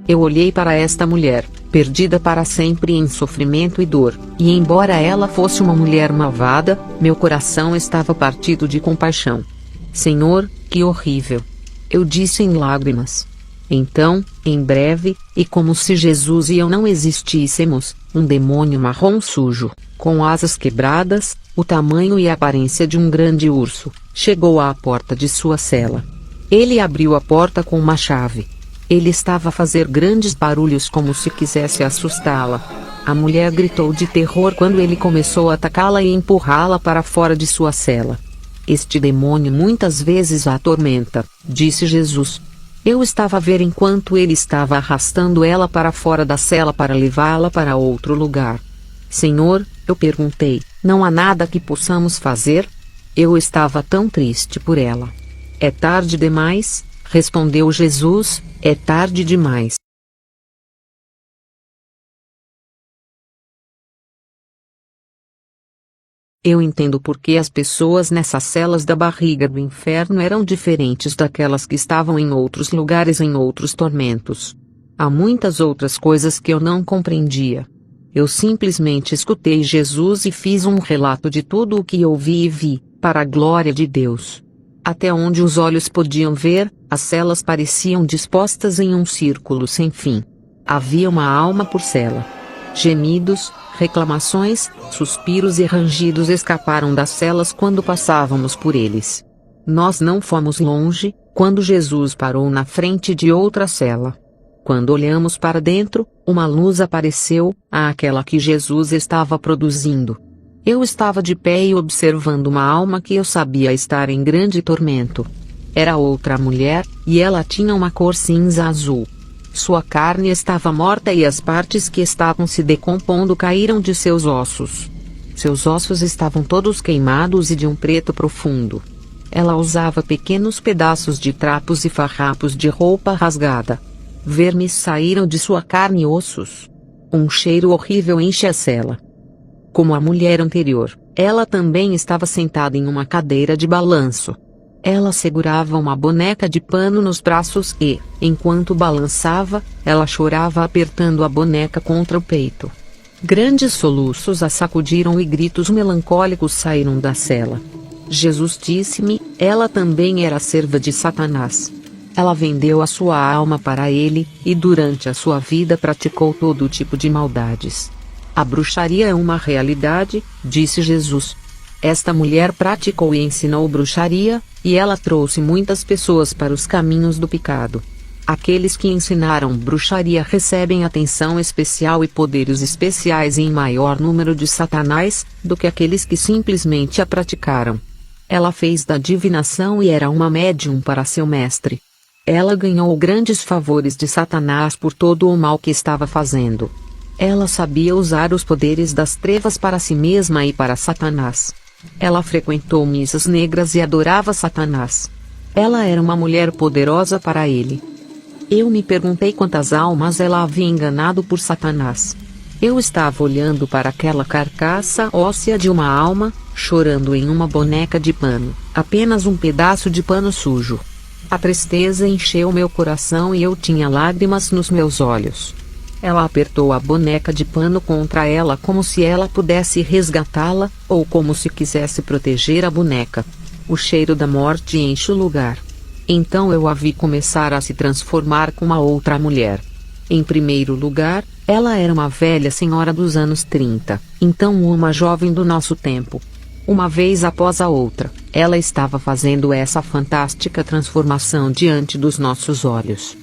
Eu olhei para esta mulher, perdida para sempre em sofrimento e dor, e embora ela fosse uma mulher malvada, meu coração estava partido de compaixão. Senhor, que horrível! Eu disse em lágrimas. Então, em breve, e como se Jesus e eu não existíssemos, um demônio marrom sujo, com asas quebradas, o tamanho e a aparência de um grande urso, chegou à porta de sua cela. Ele abriu a porta com uma chave. Ele estava a fazer grandes barulhos como se quisesse assustá-la. A mulher gritou de terror quando ele começou a atacá-la e empurrá-la para fora de sua cela. Este demônio muitas vezes a atormenta, disse Jesus. Eu estava a ver enquanto ele estava arrastando ela para fora da cela para levá-la para outro lugar. Senhor, eu perguntei, não há nada que possamos fazer? Eu estava tão triste por ela. É tarde demais, respondeu Jesus, é tarde demais. Eu entendo porque as pessoas nessas celas da barriga do inferno eram diferentes daquelas que estavam em outros lugares em outros tormentos. Há muitas outras coisas que eu não compreendia. Eu simplesmente escutei Jesus e fiz um relato de tudo o que ouvi e vi, para a glória de Deus. Até onde os olhos podiam ver, as celas pareciam dispostas em um círculo sem fim. Havia uma alma por cela. Gemidos, reclamações, suspiros e rangidos escaparam das celas quando passávamos por eles. Nós não fomos longe, quando Jesus parou na frente de outra cela. Quando olhamos para dentro, uma luz apareceu, aquela que Jesus estava produzindo. Eu estava de pé e observando uma alma que eu sabia estar em grande tormento. Era outra mulher, e ela tinha uma cor cinza-azul. Sua carne estava morta e as partes que estavam se decompondo caíram de seus ossos. Seus ossos estavam todos queimados e de um preto profundo. Ela usava pequenos pedaços de trapos e farrapos de roupa rasgada. Vermes saíram de sua carne e ossos. Um cheiro horrível enche a cela. Como a mulher anterior, ela também estava sentada em uma cadeira de balanço. Ela segurava uma boneca de pano nos braços e, enquanto balançava, ela chorava apertando a boneca contra o peito. Grandes soluços a sacudiram e gritos melancólicos saíram da cela. Jesus disse-me, ela também era serva de Satanás. Ela vendeu a sua alma para ele, e durante a sua vida praticou todo tipo de maldades. A bruxaria é uma realidade, disse Jesus. Esta mulher praticou e ensinou bruxaria, e ela trouxe muitas pessoas para os caminhos do pecado. Aqueles que ensinaram bruxaria recebem atenção especial e poderes especiais em maior número de Satanás, do que aqueles que simplesmente a praticaram. Ela fez da divinação e era uma médium para seu mestre. Ela ganhou grandes favores de Satanás por todo o mal que estava fazendo. Ela sabia usar os poderes das trevas para si mesma e para Satanás. Ela frequentou missas negras e adorava Satanás. Ela era uma mulher poderosa para ele. Eu me perguntei quantas almas ela havia enganado por Satanás. Eu estava olhando para aquela carcaça óssea de uma alma, chorando em uma boneca de pano, apenas um pedaço de pano sujo. A tristeza encheu meu coração e eu tinha lágrimas nos meus olhos. Ela apertou a boneca de pano contra ela como se ela pudesse resgatá-la, ou como se quisesse proteger a boneca. O cheiro da morte enche o lugar. Então eu a vi começar a se transformar com uma outra mulher. Em primeiro lugar, ela era uma velha senhora dos anos 30, então uma jovem do nosso tempo. Uma vez após a outra, ela estava fazendo essa fantástica transformação diante dos nossos olhos.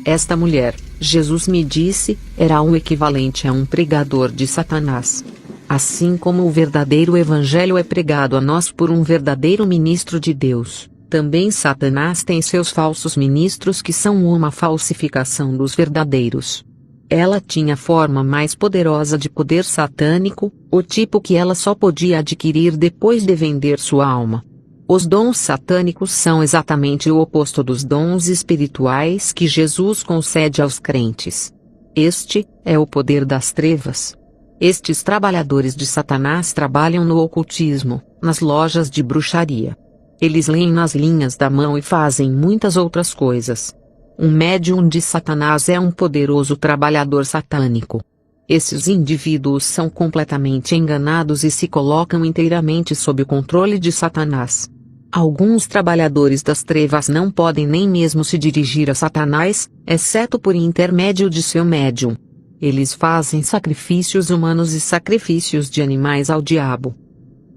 Esta mulher, Jesus me disse, era o equivalente a um pregador de Satanás. Assim como o verdadeiro evangelho é pregado a nós por um verdadeiro ministro de Deus, também Satanás tem seus falsos ministros que são uma falsificação dos verdadeiros. Ela tinha a forma mais poderosa de poder satânico, o tipo que ela só podia adquirir depois de vender sua alma. Os dons satânicos são exatamente o oposto dos dons espirituais que Jesus concede aos crentes. Este é o poder das trevas. Estes trabalhadores de Satanás trabalham no ocultismo, nas lojas de bruxaria. Eles leem nas linhas da mão e fazem muitas outras coisas. Um médium de Satanás é um poderoso trabalhador satânico. Esses indivíduos são completamente enganados e se colocam inteiramente sob o controle de Satanás. Alguns trabalhadores das trevas não podem nem mesmo se dirigir a Satanás, exceto por intermédio de seu médium. Eles fazem sacrifícios humanos e sacrifícios de animais ao diabo.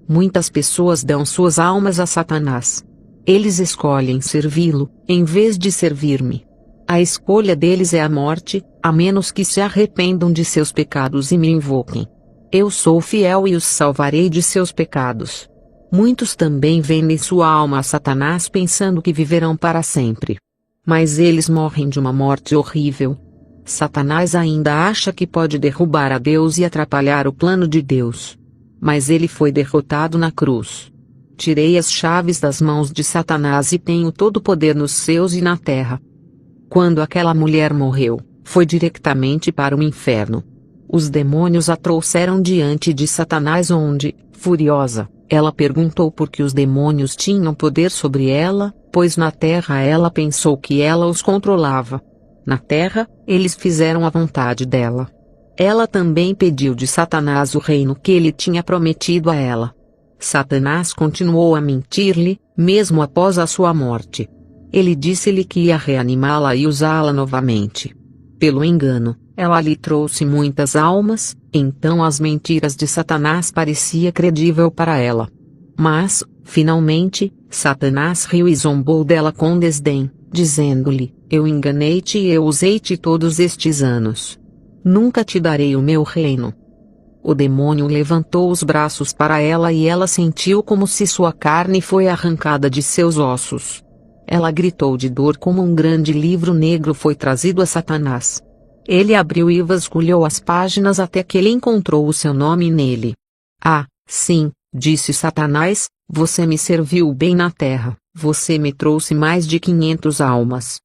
Muitas pessoas dão suas almas a Satanás. Eles escolhem servi-lo, em vez de servir-me. A escolha deles é a morte, a menos que se arrependam de seus pecados e me invoquem. Eu sou fiel e os salvarei de seus pecados. Muitos também vendem sua alma a Satanás pensando que viverão para sempre. Mas eles morrem de uma morte horrível. Satanás ainda acha que pode derrubar a Deus e atrapalhar o plano de Deus. Mas ele foi derrotado na cruz. Tirei as chaves das mãos de Satanás e tenho todo o poder nos céus e na terra. Quando aquela mulher morreu, foi diretamente para o inferno. Os demônios a trouxeram diante de Satanás onde, furiosa, ela perguntou por que os demônios tinham poder sobre ela, pois na terra ela pensou que ela os controlava. Na terra, eles fizeram a vontade dela. Ela também pediu de Satanás o reino que ele tinha prometido a ela. Satanás continuou a mentir-lhe, mesmo após a sua morte. Ele disse-lhe que ia reanimá-la e usá-la novamente. Pelo engano, ela lhe trouxe muitas almas, então as mentiras de Satanás parecia credível para ela. Mas, finalmente, Satanás riu e zombou dela com desdém, dizendo-lhe: eu enganei-te e eu usei-te todos estes anos. Nunca te darei o meu reino. O demônio levantou os braços para ela e ela sentiu como se sua carne foi arrancada de seus ossos. Ela gritou de dor como um grande livro negro foi trazido a Satanás. Ele abriu e vasculhou as páginas até que ele encontrou o seu nome nele. Ah, sim, disse Satanás, você me serviu bem na terra, você me trouxe mais de 500 almas.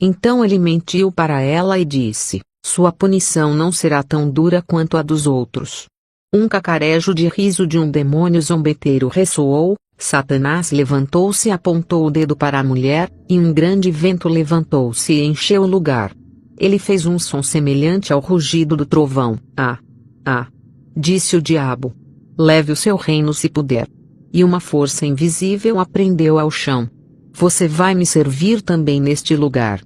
Então ele mentiu para ela e disse: sua punição não será tão dura quanto a dos outros. Um cacarejo de riso de um demônio zombeteiro ressoou. Satanás levantou-se e apontou o dedo para a mulher, e um grande vento levantou-se e encheu o lugar. Ele fez um som semelhante ao rugido do trovão. Ah! Ah! Disse o diabo. Leve o seu reino se puder. E uma força invisível a prendeu ao chão. Você vai me servir também neste lugar.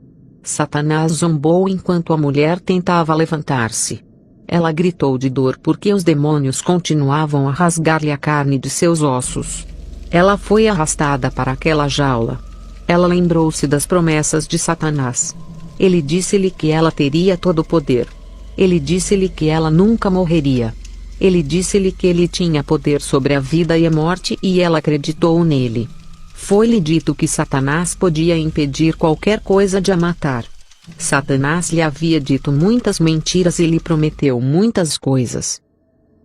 Satanás zombou enquanto a mulher tentava levantar-se. Ela gritou de dor porque os demônios continuavam a rasgar-lhe a carne de seus ossos. Ela foi arrastada para aquela jaula. Ela lembrou-se das promessas de Satanás. Ele disse-lhe que ela teria todo o poder. Ele disse-lhe que ela nunca morreria. Ele disse-lhe que ele tinha poder sobre a vida e a morte e ela acreditou nele. Foi-lhe dito que Satanás podia impedir qualquer coisa de a matar. Satanás lhe havia dito muitas mentiras e lhe prometeu muitas coisas.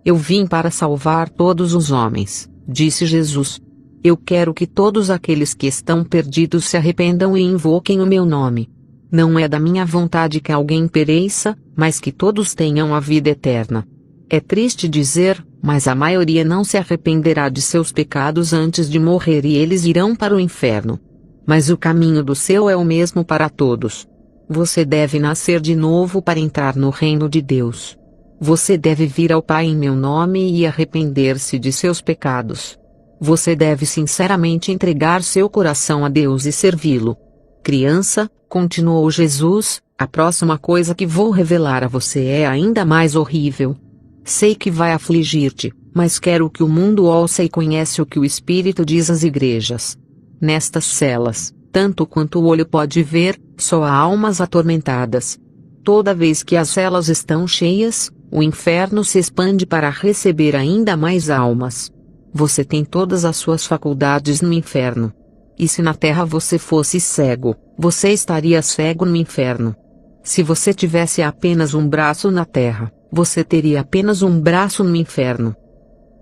Eu vim para salvar todos os homens, disse Jesus. Eu quero que todos aqueles que estão perdidos se arrependam e invoquem o meu nome. Não é da minha vontade que alguém pereça, mas que todos tenham a vida eterna. É triste dizer, mas a maioria não se arrependerá de seus pecados antes de morrer e eles irão para o inferno. Mas o caminho do céu é o mesmo para todos. Você deve nascer de novo para entrar no reino de Deus. Você deve vir ao Pai em meu nome e arrepender-se de seus pecados. Você deve sinceramente entregar seu coração a Deus e servi-lo. Criança, continuou Jesus, a próxima coisa que vou revelar a você é ainda mais horrível. Sei que vai afligir-te, mas quero que o mundo ouça e conheça o que o Espírito diz às igrejas. Nestas celas, tanto quanto o olho pode ver, só há almas atormentadas. Toda vez que as celas estão cheias, o inferno se expande para receber ainda mais almas. Você tem todas as suas faculdades no inferno. E se na terra você fosse cego, você estaria cego no inferno. Se você tivesse apenas um braço na terra, você teria apenas um braço no inferno.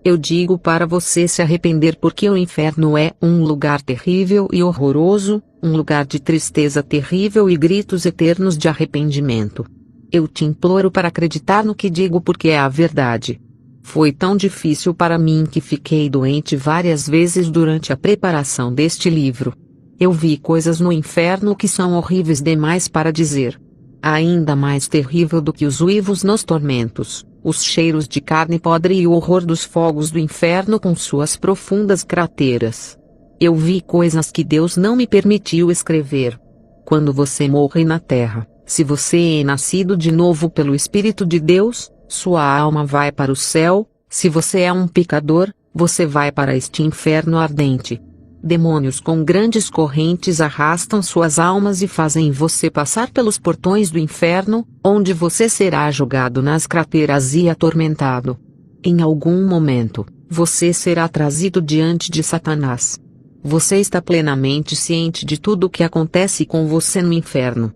Eu digo para você se arrepender porque o inferno é um lugar terrível e horroroso, um lugar de tristeza terrível e gritos eternos de arrependimento. Eu te imploro para acreditar no que digo porque é a verdade. Foi tão difícil para mim que fiquei doente várias vezes durante a preparação deste livro. Eu vi coisas no inferno que são horríveis demais para dizer. Ainda mais terrível do que os uivos nos tormentos, os cheiros de carne podre e o horror dos fogos do inferno com suas profundas crateras. Eu vi coisas que Deus não me permitiu escrever. Quando você morre na terra, se você é nascido de novo pelo Espírito de Deus, sua alma vai para o céu. Se você é um pecador, você vai para este inferno ardente. Demônios com grandes correntes arrastam suas almas e fazem você passar pelos portões do inferno, onde você será jogado nas crateras e atormentado. Em algum momento, você será trazido diante de Satanás. Você está plenamente ciente de tudo o que acontece com você no inferno.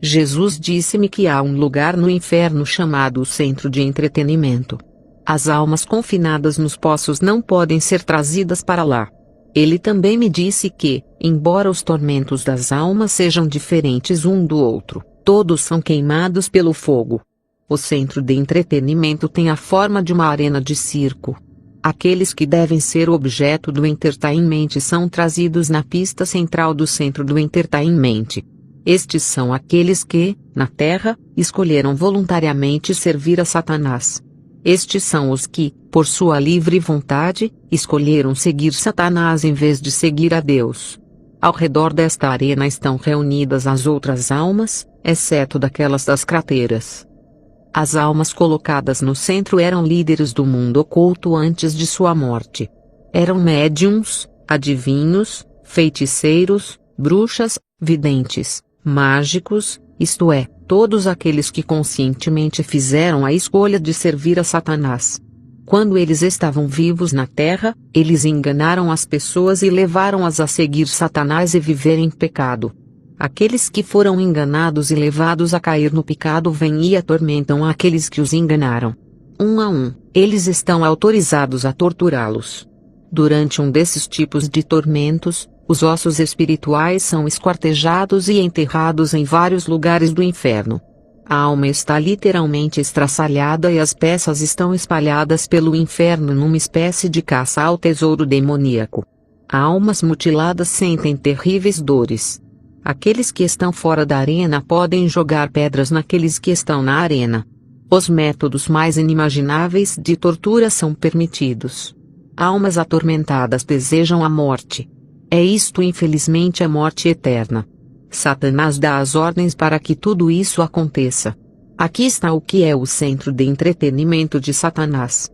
Jesus disse-me que há um lugar no inferno chamado o Centro de Entretenimento. As almas confinadas nos poços não podem ser trazidas para lá. Ele também me disse que, embora os tormentos das almas sejam diferentes um do outro, todos são queimados pelo fogo. O centro de entretenimento tem a forma de uma arena de circo. Aqueles que devem ser objeto do entertainment são trazidos na pista central do centro do entertainment. Estes são aqueles que, na terra, escolheram voluntariamente servir a Satanás. Estes são os que, por sua livre vontade, escolheram seguir Satanás em vez de seguir a Deus. Ao redor desta arena estão reunidas as outras almas, exceto daquelas das crateras. As almas colocadas no centro eram líderes do mundo oculto antes de sua morte. Eram médiuns, adivinhos, feiticeiros, bruxas, videntes, mágicos, isto é, todos aqueles que conscientemente fizeram a escolha de servir a Satanás. Quando eles estavam vivos na terra, eles enganaram as pessoas e levaram-as a seguir Satanás e viver em pecado. Aqueles que foram enganados e levados a cair no pecado vêm e atormentam aqueles que os enganaram. Um a um, eles estão autorizados a torturá-los. Durante um desses tipos de tormentos, os ossos espirituais são esquartejados e enterrados em vários lugares do inferno. A alma está literalmente estraçalhada e as peças estão espalhadas pelo inferno numa espécie de caça ao tesouro demoníaco. Almas mutiladas sentem terríveis dores. Aqueles que estão fora da arena podem jogar pedras naqueles que estão na arena. Os métodos mais inimagináveis de tortura são permitidos. Almas atormentadas desejam a morte. É isto, infelizmente, a morte eterna. Satanás dá as ordens para que tudo isso aconteça. Aqui está o que é o centro de entretenimento de Satanás.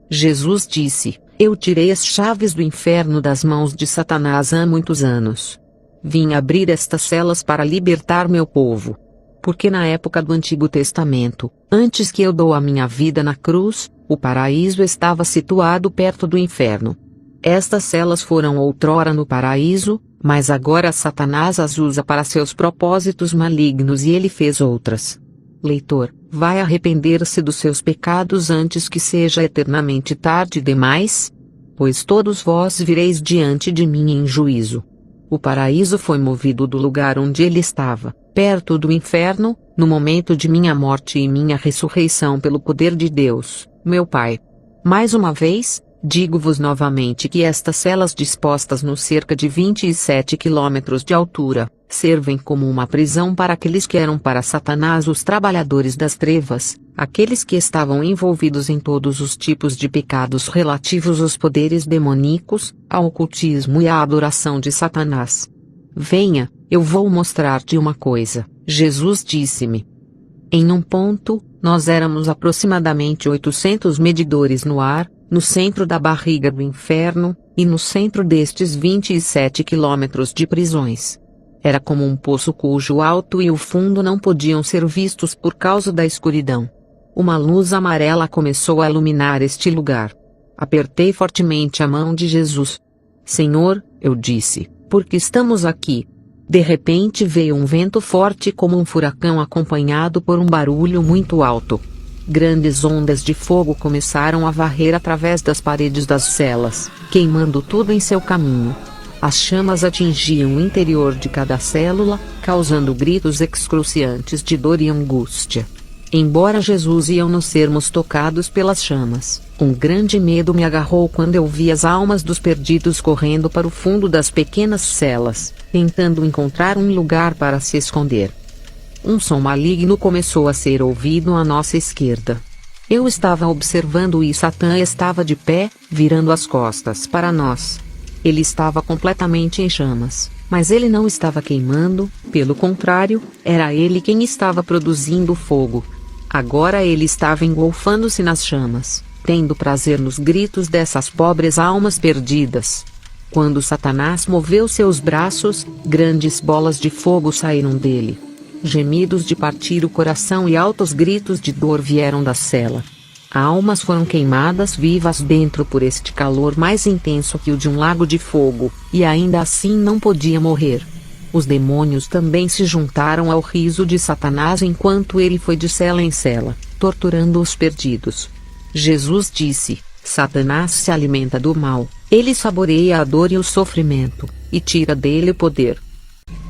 Jesus disse: Eu tirei as chaves do inferno das mãos de Satanás há muitos anos. Vim abrir estas celas para libertar meu povo. Porque na época do Antigo Testamento, antes que eu dou a minha vida na cruz, o paraíso estava situado perto do inferno. Estas celas foram outrora no paraíso, mas agora Satanás as usa para seus propósitos malignos e ele fez outras. Leitor, vai arrepender-se dos seus pecados antes que seja eternamente tarde demais? Pois todos vós vireis diante de mim em juízo. O paraíso foi movido do lugar onde ele estava, perto do inferno, no momento de minha morte e minha ressurreição pelo poder de Deus, meu Pai. Mais uma vez, digo-vos novamente que estas celas dispostas no cerca de 27 quilômetros de altura, servem como uma prisão para aqueles que eram para Satanás os trabalhadores das trevas, aqueles que estavam envolvidos em todos os tipos de pecados relativos aos poderes demoníacos, ao ocultismo e à adoração de Satanás. Venha, eu vou mostrar-te uma coisa, Jesus disse-me. Em um ponto, nós éramos aproximadamente 800 medidores no ar, no centro da barriga do inferno, e no centro destes 27 quilômetros de prisões. Era como um poço cujo alto e o fundo não podiam ser vistos por causa da escuridão. Uma luz amarela começou a iluminar este lugar. Apertei fortemente a mão de Jesus. Senhor, eu disse, porque estamos aqui. De repente veio um vento forte como um furacão acompanhado por um barulho muito alto. Grandes ondas de fogo começaram a varrer através das paredes das celas, queimando tudo em seu caminho. As chamas atingiam o interior de cada célula, causando gritos excruciantes de dor e angústia. Embora Jesus e eu não sermos tocados pelas chamas, Um grande medo me agarrou quando eu vi as almas dos perdidos correndo para o fundo das pequenas celas, tentando encontrar um lugar para se esconder. Um som maligno começou a ser ouvido à nossa esquerda. Eu estava observando e Satã estava de pé, virando as costas para nós. Ele estava completamente em chamas, mas ele não estava queimando, pelo contrário, era ele quem estava produzindo fogo. Agora ele estava engolfando-se nas chamas, tendo prazer nos gritos dessas pobres almas perdidas. Quando Satanás moveu seus braços, grandes bolas de fogo saíram dele. Gemidos de partir o coração e altos gritos de dor vieram da cela. Almas foram queimadas vivas dentro por este calor mais intenso que o de um lago de fogo, e ainda assim não podia morrer. Os demônios também se juntaram ao riso de Satanás enquanto ele foi de cela em cela, torturando os perdidos. Jesus disse: Satanás se alimenta do mal, ele saboreia a dor e o sofrimento, e tira dele o poder.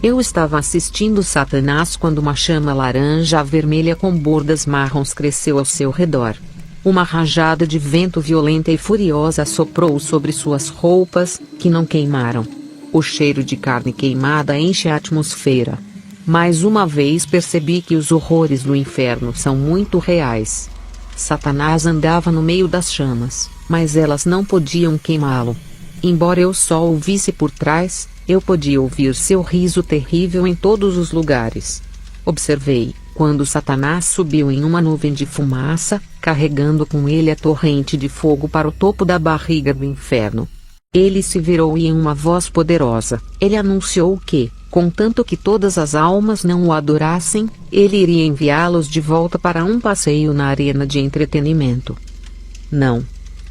Eu estava assistindo Satanás quando uma chama laranja-vermelha com bordas marrons cresceu ao seu redor. Uma rajada de vento violenta e furiosa soprou sobre suas roupas, que não queimaram. O cheiro de carne queimada enche a atmosfera. Mais uma vez percebi que os horrores do inferno são muito reais. Satanás andava no meio das chamas, mas elas não podiam queimá-lo. Embora eu só o visse por trás, eu podia ouvir seu riso terrível em todos os lugares. Observei, quando Satanás subiu em uma nuvem de fumaça, carregando com ele a torrente de fogo para o topo da barriga do inferno. Ele se virou e em uma voz poderosa, ele anunciou que, contanto que todas as almas não o adorassem, ele iria enviá-los de volta para um passeio na arena de entretenimento. Não.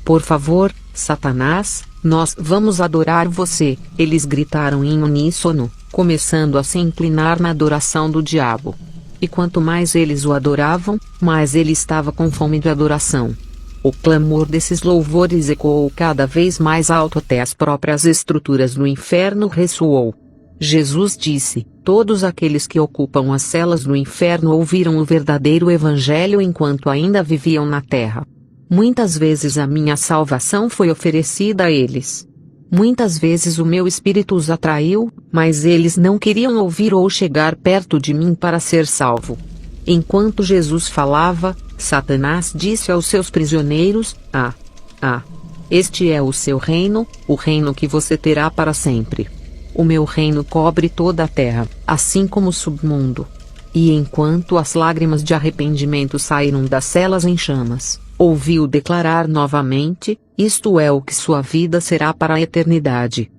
Por favor, Satanás, nós vamos adorar você, eles gritaram em uníssono, começando a se inclinar na adoração do diabo. E quanto mais eles o adoravam, mais ele estava com fome de adoração. O clamor desses louvores ecoou cada vez mais alto até as próprias estruturas do inferno ressoou. Jesus disse: todos aqueles que ocupam as celas do inferno ouviram o verdadeiro evangelho enquanto ainda viviam na terra. Muitas vezes a minha salvação foi oferecida a eles. Muitas vezes o meu espírito os atraiu, mas eles não queriam ouvir ou chegar perto de mim para ser salvo. Enquanto Jesus falava, Satanás disse aos seus prisioneiros: este é o seu reino, o reino que você terá para sempre. O meu reino cobre toda a terra, assim como o submundo. E enquanto as lágrimas de arrependimento saíram das celas em chamas, ouvi-o declarar novamente: isto é o que sua vida será para a eternidade.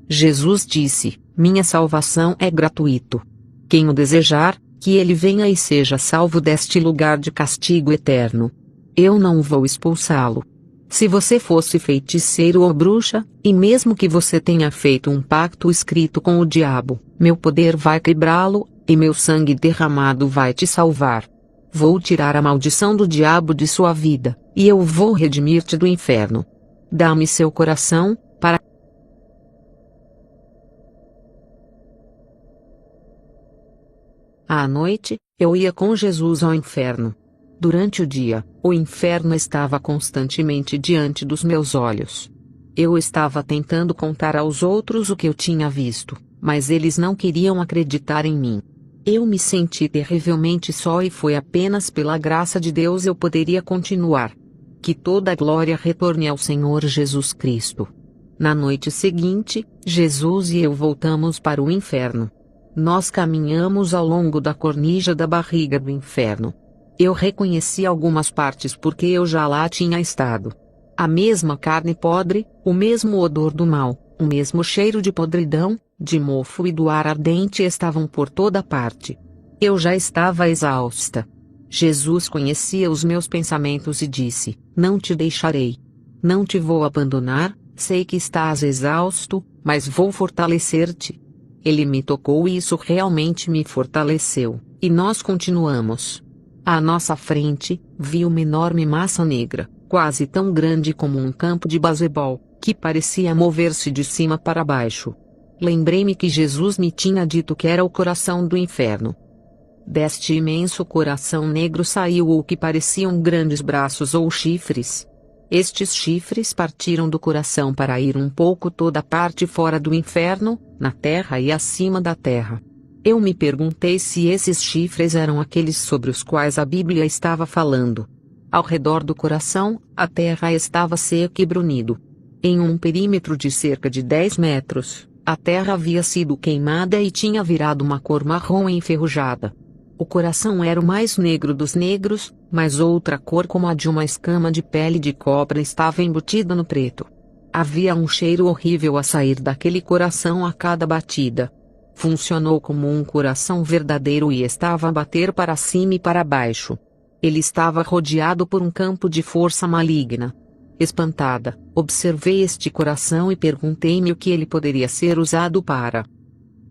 Jesus disse: minha salvação é gratuito. Quem o desejar, que ele venha e seja salvo deste lugar de castigo eterno. Eu não vou expulsá-lo. Se você fosse feiticeiro ou bruxa, e mesmo que você tenha feito um pacto escrito com o diabo, meu poder vai quebrá-lo, e meu sangue derramado vai te salvar. Vou tirar a maldição do diabo de sua vida, e eu vou redimir-te do inferno. Dá-me seu coração, para... À noite, eu ia com Jesus ao inferno. Durante o dia, o inferno estava constantemente diante dos meus olhos. Eu estava tentando contar aos outros o que eu tinha visto, mas eles não queriam acreditar em mim. Eu me senti terrivelmente só e foi apenas pela graça de Deus eu poderia continuar. Que toda a glória retorne ao Senhor Jesus Cristo. Na noite seguinte, Jesus e eu voltamos para o inferno. Nós caminhamos ao longo da cornija da barriga do inferno. Eu reconheci algumas partes porque eu já lá tinha estado. A mesma carne podre, o mesmo odor do mal, o mesmo cheiro de podridão, de mofo e do ar ardente estavam por toda parte. Eu já estava exausta. Jesus conhecia os meus pensamentos e disse: não te deixarei. Não te vou abandonar, sei que estás exausto, mas vou fortalecer-te. Ele me tocou e isso realmente me fortaleceu, e nós continuamos. À nossa frente, vi uma enorme massa negra, quase tão grande como um campo de basebol, que parecia mover-se de cima para baixo. Lembrei-me que Jesus me tinha dito que era o coração do inferno. Deste imenso coração negro saiu o que pareciam grandes braços ou chifres. Estes chifres partiram do coração para ir um pouco toda a parte fora do inferno, na terra e acima da terra. Eu me perguntei se esses chifres eram aqueles sobre os quais a Bíblia estava falando. Ao redor do coração, a terra estava seca e brunido. Em um perímetro de cerca de 10 metros, a terra havia sido queimada e tinha virado uma cor marrom enferrujada. O coração era o mais negro dos negros, mas outra cor como a de uma escama de pele de cobra estava embutida no preto. Havia um cheiro horrível a sair daquele coração a cada batida. Funcionou como um coração verdadeiro e estava a bater para cima e para baixo. Ele estava rodeado por um campo de força maligna. Espantada, observei este coração e perguntei-me o que ele poderia ser usado para.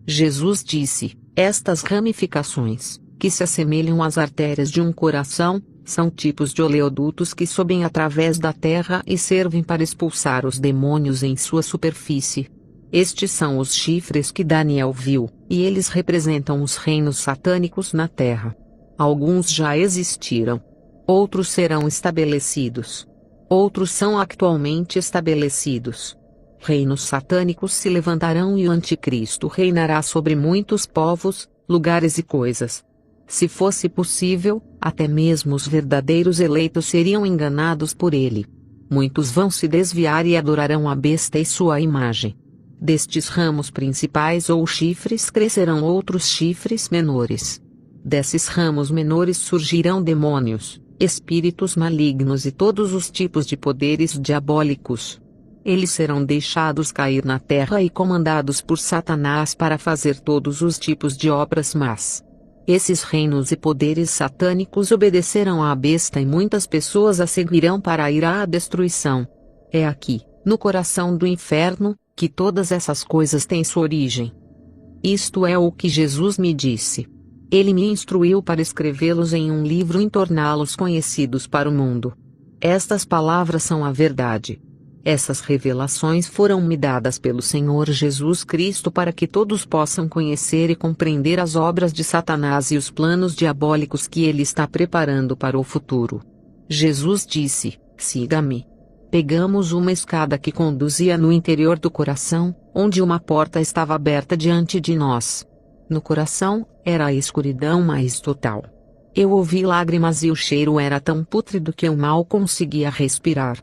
Jesus disse: estas ramificações, que se assemelham às artérias de um coração, são tipos de oleodutos que sobem através da terra e servem para expulsar os demônios em sua superfície. Estes são os chifres que Daniel viu, e eles representam os reinos satânicos na terra. Alguns já existiram. Outros serão estabelecidos. Outros são atualmente estabelecidos. Reinos satânicos se levantarão e o anticristo reinará sobre muitos povos, lugares e coisas. Se fosse possível, até mesmo os verdadeiros eleitos seriam enganados por ele. Muitos vão se desviar e adorarão a besta e sua imagem. Destes ramos principais ou chifres crescerão outros chifres menores. Desses ramos menores surgirão demônios, espíritos malignos e todos os tipos de poderes diabólicos. Eles serão deixados cair na terra e comandados por Satanás para fazer todos os tipos de obras más. Esses reinos e poderes satânicos obedecerão à besta e muitas pessoas a seguirão para ir à destruição. É aqui, no coração do inferno, que todas essas coisas têm sua origem. Isto é o que Jesus me disse. Ele me instruiu para escrevê-los em um livro e torná-los conhecidos para o mundo. Estas palavras são a verdade. Essas revelações foram-me dadas pelo Senhor Jesus Cristo para que todos possam conhecer e compreender as obras de Satanás e os planos diabólicos que ele está preparando para o futuro. Jesus disse: siga-me. Pegamos uma escada que conduzia no interior do coração, onde uma porta estava aberta diante de nós. No coração, era a escuridão mais total. Eu ouvi lágrimas e o cheiro era tão pútrido que eu mal conseguia respirar.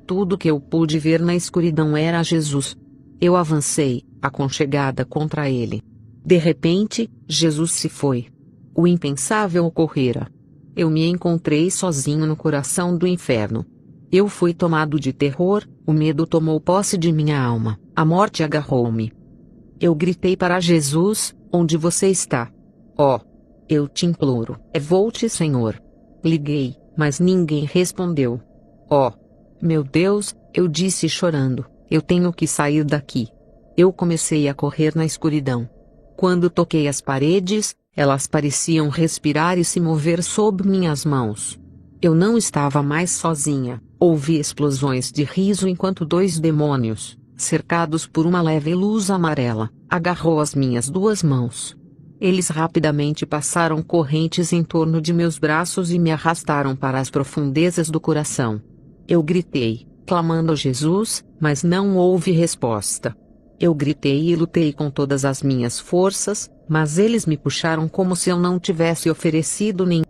Tudo que eu pude ver na escuridão era Jesus. Eu avancei, aconchegada contra ele. De repente, Jesus se foi. O impensável ocorrera. Eu me encontrei sozinho no coração do inferno. Eu fui tomado de terror, o medo tomou posse de minha alma, a morte agarrou-me. Eu gritei para Jesus: onde você está? Oh! Eu te imploro, volte, Senhor. Liguei, mas ninguém respondeu. Oh! Meu Deus, eu disse chorando, eu tenho que sair daqui. Eu comecei a correr na escuridão. Quando toquei as paredes, elas pareciam respirar e se mover sob minhas mãos. Eu não estava mais sozinha. Ouvi explosões de riso enquanto 2 demônios, cercados por uma leve luz amarela, agarrou as minhas 2 mãos. Eles rapidamente passaram correntes em torno de meus braços e me arrastaram para as profundezas do coração. Eu gritei, clamando a Jesus, mas não houve resposta. Eu gritei e lutei com todas as minhas forças, mas eles me puxaram como se eu não tivesse oferecido nenhum